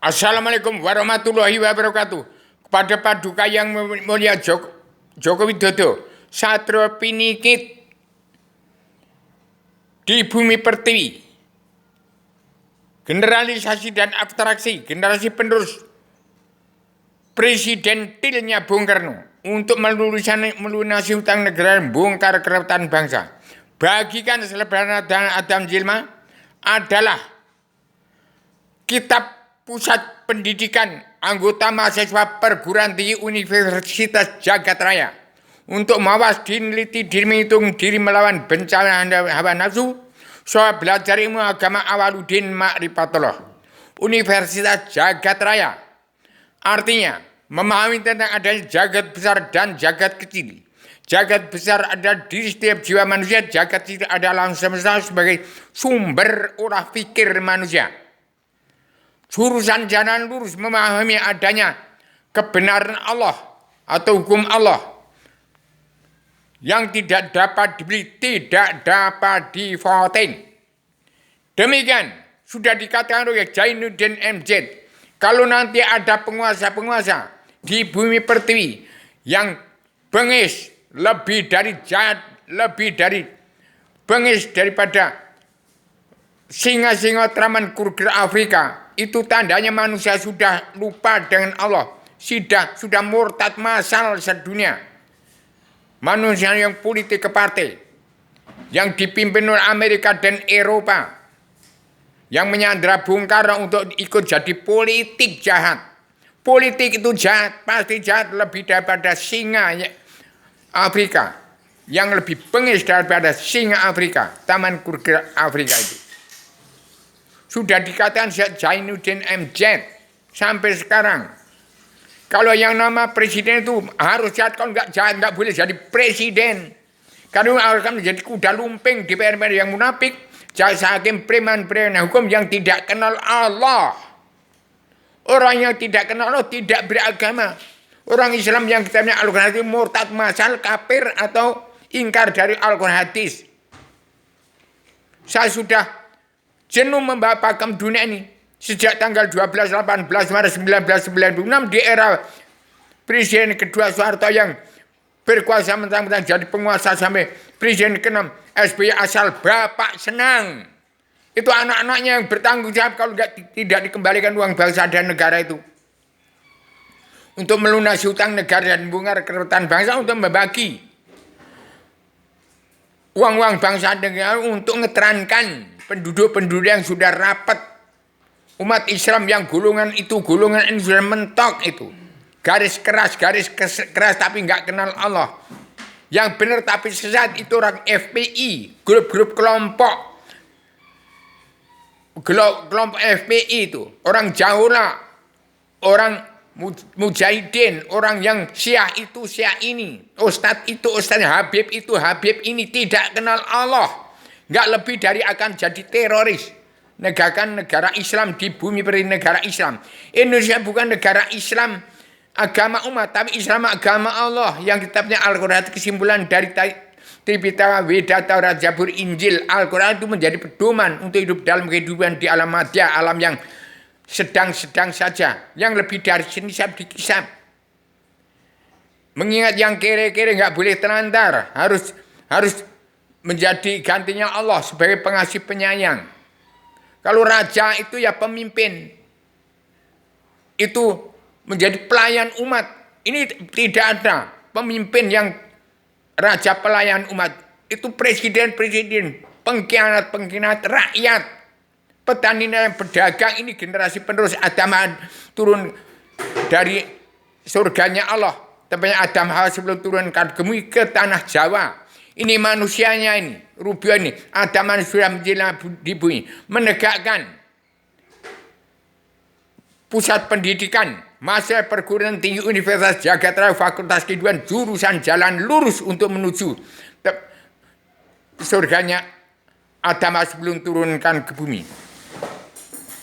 Assalamualaikum warahmatullahi wabarakatuh. Kepada Paduka yang mulia Joko Widodo, Satrio Pinikit di bumi pertiwi. Generalisasi dan abstraksi generasi penerus presidentilnya Bung Karno untuk melunasi hutang negara dan bongkar kerebutan bangsa. Bagikan selebaran Adam Jilma adalah kitab Pusat Pendidikan Anggota Mahasiswa Perguruan Tinggi Universitas Jagat Raya untuk mawas dineliti diri menghitung diri melawan bencana hawa nafsu soal belajar ilmu agama Awaludin Ma'rifatullah Universitas Jagat Raya. Artinya memahami tentang adanya jagat besar dan jagat kecil. Jagat besar adalah diri setiap jiwa manusia, jagat kecil adalah alam semesta sebagai sumber olah pikir manusia. Jurusan jalan lurus memahami adanya kebenaran Allah atau hukum Allah yang tidak dapat dibeli, tidak dapat divoting. Demikian sudah dikatakan oleh Jainuddin MZ, kalau nanti ada penguasa-penguasa di bumi pertiwi yang bengis lebih dari jahat, lebih dari bengis daripada singa-singa Traman Kruger Afrika, itu tandanya manusia sudah lupa dengan Allah, sudah murtad masal sedunia. Manusia yang politik ke partai, yang dipimpin oleh Amerika dan Eropa, yang menyandera Bung Karno untuk ikut jadi politik jahat. Politik itu jahat, pasti jahat lebih daripada singa Afrika, yang lebih bengis daripada singa Afrika, Taman Kruger Afrika itu. Sudah dikatakan Jainuddin MZ sampai sekarang. Kalau yang nama presiden itu harus jahat, kalau nggak jahat nggak boleh jadi presiden. Karena akan menjadi kuda lumping DPR yang munafik, jaksa hakim preman-preman hukum yang tidak kenal Allah. Orang yang tidak kenal Allah tidak beragama. Orang Islam yang kitabnya Al-Quran itu murtad masal, kafir atau ingkar dari Al-Quran hadis. Saya sudah jenuh membawa pakem dunia ini sejak tanggal 12-18 Maret 1996 di era Presiden kedua Soeharto yang berkuasa mentang-mentang jadi penguasa sampai Presiden ke-6 SBY asal Bapak senang. Itu anak-anaknya yang bertanggung jawab kalau tidak dikembalikan uang bangsa dan negara itu. Untuk melunasi hutang negara dan bongkar kerebutan bangsa, untuk membagi uang-uang bangsa dan negara untuk ngeterankan penduduk-penduduk yang sudah rapat, umat Islam yang golongan ini sudah mentok itu, garis keras tapi nggak kenal Allah, yang benar tapi sesat itu orang FPI, grup-grup kelompok FPI itu, orang Jaula, orang Mujahidin, orang yang Syiah itu Syiah ini, Ustadz itu Ustadz, Habib itu Habib ini, tidak kenal Allah. Nggak lebih dari akan jadi teroris. Negakan negara Islam di bumi negara Islam. Indonesia bukan negara Islam agama umat, tapi Islam agama Allah yang kitabnya Al-Quran. Kesimpulan dari Tripitaka, Weda, Taurat, Zabur, Injil, Al-Quran itu menjadi pedoman untuk hidup dalam kehidupan di alam madya, alam yang sedang-sedang saja, yang lebih dari senisab dikisap. Mengingat yang kere-kere nggak boleh terlantar, harus menjadi gantinya Allah sebagai pengasih penyayang. Kalau raja itu ya pemimpin, itu menjadi pelayan umat. Ini tidak ada pemimpin yang raja pelayan umat. Itu presiden, pengkhianat rakyat. Petani dan pedagang ini generasi penerus Adam turun dari surganya Allah. Tempatnya Adam Hawa sebelum turunkan gemui ke tanah Jawa. Ini manusianya ini, Rubio ini, ada manusia di bumi, menegakkan pusat pendidikan, mahasiswa perguruan tinggi Universitas Jagat Raya, Fakultas Kehidupan, jurusan jalan lurus untuk menuju surganya Adam sebelum turunkan ke bumi.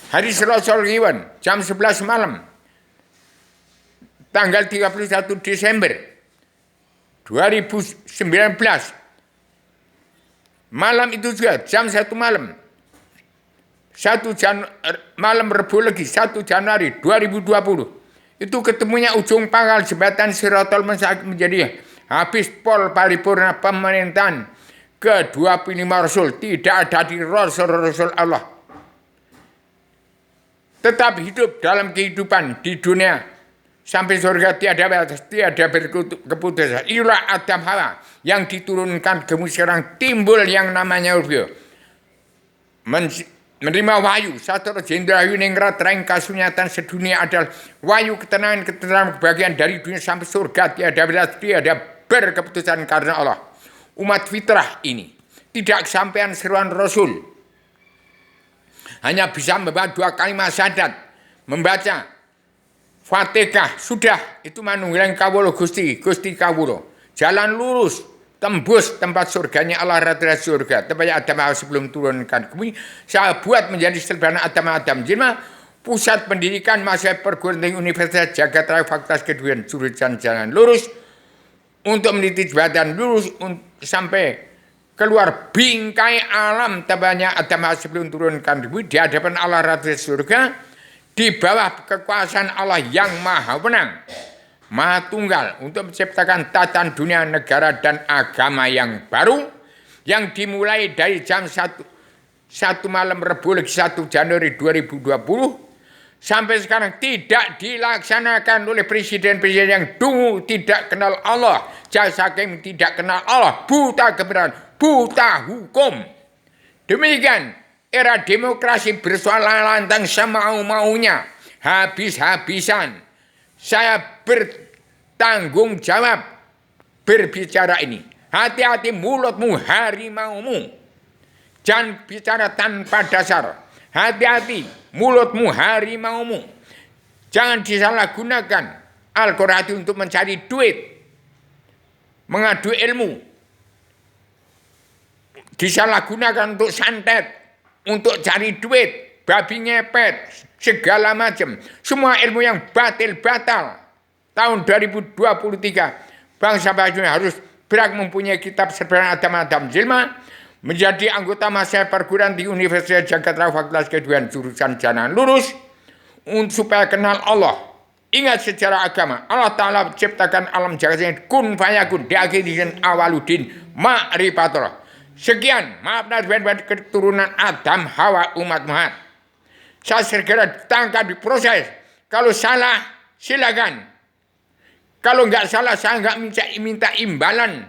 Hari Selasa Kliwon, jam 11 malam, tanggal 31 Desember 2019, malam itu juga jam 1 malam, malam Rebu Legi 1 Januari 2020 itu ketemunya ujung pangkal jembatan Siratul Mustaqim menjadi habis pol paripurna pemerintahan ke-25 Rasul, tidak ada di Rasul Allah. Tetap hidup dalam kehidupan di dunia sampai surga tiada batas, tiada berkeputusan. Itulah Adam Hawa yang diturunkan ke sekarang timbul yang namanya Urfio. Menerima wahyu satu jenderal Yuningrat reng kasunyatan sedunia adalah wahyu ketenangan kebahagiaan dari dunia sampai surga tiada batas, tiada berkeputusan karena Allah. Umat fitrah ini tidak kesampaian seruan Rasul. Hanya bisa membaca 2 kalimat syahadat, membaca Fatihah, sudah itu manunggaling kawula Gusti kawula. Jalan lurus tembus tempat surganya Allah, rata surga. Tempatnya Adam sebelum turunkan bumi, saya buat menjadi sederhana Adam Jelma, pusat pendidikan masa perguruan tinggi Universitas Jagat Raya Fakultas Kedua jurusan jalan lurus untuk meniti jembatan lurus sampai keluar bingkai alam tempatnya Adam sebelum turunkan bumi di hadapan Allah, rata surga, di bawah kekuasaan Allah yang maha menang, maha tunggal untuk menciptakan tatanan dunia, negara dan agama yang baru yang dimulai dari jam 1 malam Rebu Legi 1 Januari 2020 sampai sekarang tidak dilaksanakan oleh presiden-presiden yang dulu tidak kenal Allah, jasa hakim tidak kenal Allah, buta kebenaran, buta hukum. Demikian era demokrasi bersuara lantang semau-maunya, habis-habisan. Saya bertanggung jawab berbicara ini. Hati-hati mulutmu, harimaumu. Jangan bicara tanpa dasar. Hati-hati mulutmu, harimaumu. Jangan disalahgunakan Al-Quran untuk mencari duit, mengadu ilmu. Disalahgunakan untuk santet, untuk cari duit, babi ngepet, segala macam. Semua ilmu yang batal. Tahun 2023, bangsa harus berak mempunyai kitab sederhana Adam Jelma, menjadi anggota masa perguruan di Universitas Jagat Raya Fakultas Kedua jurusan jalan lurus, supaya kenal Allah. Ingat sejarah agama, Allah Ta'ala ciptakan alam jagat ini kun fayakun, diakhiri dengan awaludin ma'rifatullah. Sekian, maaf buat keturunan Adam Hawa umat Muhammad. Saya segera ditangkap, diproses. Kalau salah, silakan. Kalau nggak salah, saya nggak minta imbalan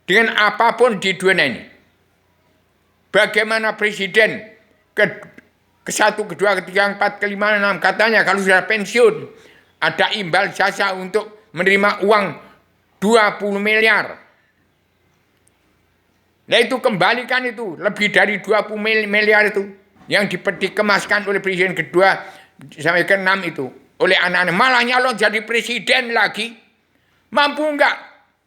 dengan apapun di dunia ini. Bagaimana presiden ke-1, ke-2, ke-3, ke-4, ke-5, ke-6 katanya kalau sudah pensiun ada imbal jasa untuk menerima uang 20 miliar. Nah itu kembalikan itu, lebih dari 20 miliar itu yang dikemaskan oleh presiden kedua sampai ke-6 itu oleh anak-anak. Malah nyalon jadi presiden lagi. Mampu enggak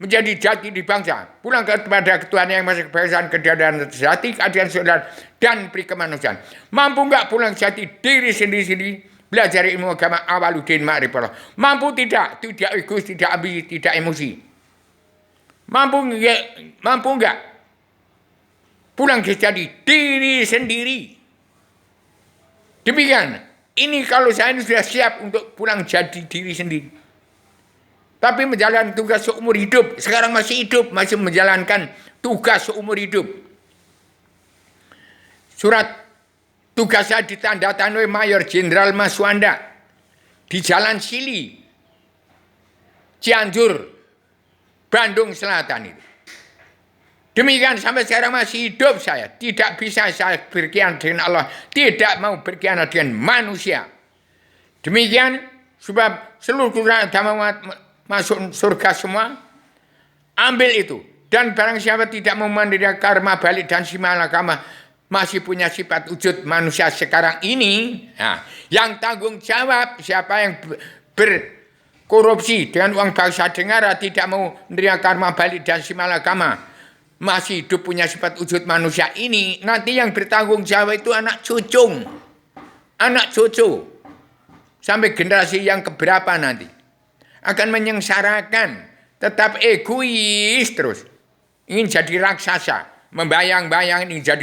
menjadi jati di bangsa? Pulang kepada ketuhanan yang masih kebangsaan, keadaan jati, keadilan sosial dan peri kemanusiaan. Mampu enggak pulang jati diri sendiri, belajar ilmu agama awaludin ma'rifatullah. Mampu tidak egois, tidak ambisi, tidak emosi. Mampu enggak pulang jadi diri sendiri. Demikian. Ini kalau saya ini sudah siap untuk pulang jadi diri sendiri. Tapi menjalankan tugas seumur hidup. Sekarang masih hidup, masih menjalankan tugas seumur hidup. Surat tugas saya ditandatangani oleh Mayor Jenderal Maswanda di Jalan Sili, Cianjur, Bandung Selatan itu. Demikian sampai sekarang masih hidup saya. Tidak bisa saya berkhianat dengan Allah. Tidak mau berkhianat dengan manusia. Demikian sebab seluruh agama masuk surga semua. Ambil itu. Dan barang siapa tidak mau menerima karma balik dan simalakama masih punya sifat wujud manusia sekarang ini. Nah, yang tanggung jawab siapa yang berkorupsi dengan uang bangsa negara tidak mau menerima karma balik dan simalakama masih hidup punya sifat wujud manusia ini, nanti yang bertanggung jawab itu anak cucu. Sampai generasi yang keberapa nanti. Akan menyengsarakan, tetap egois terus. Ingin jadi raksasa, membayang-bayang ingin jadi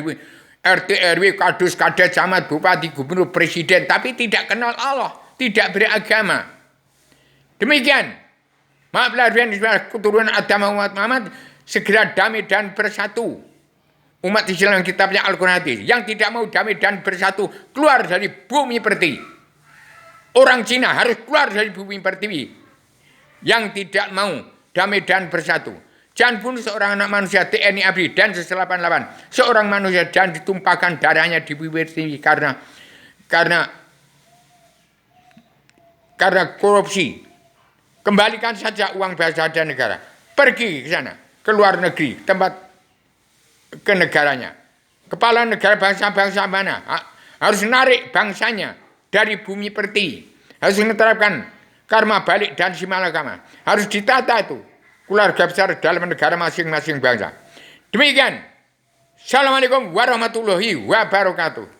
RT RW, kadus, kadek, camat, bupati, gubernur, presiden, tapi tidak kenal Allah, tidak beragama. Demikian. Maaf lahir keturunan Adam umat Muhammad, segera damai dan bersatu. Umat Islam kitabnya Al-Quran hadis. Yang tidak mau damai dan bersatu, keluar dari bumi pertiwi. Orang Cina harus keluar dari bumi pertiwi. Yang tidak mau damai dan bersatu. Jangan bunuh seorang anak manusia TNI ABRI dan 188. Seorang manusia jangan ditumpahkan darahnya di bumi pertiwi karena korupsi. Kembalikan saja uang bangsa dan negara. Pergi ke sana, ke luar negeri, tempat ke negaranya. Kepala negara bangsa-bangsa mana? Harus narik bangsanya dari bumi pertiwi. Harus menerapkan karma balik dan simalakama. Harus ditata itu keluarga besar dalam negara masing-masing bangsa. Demikian. Assalamualaikum warahmatullahi wabarakatuh.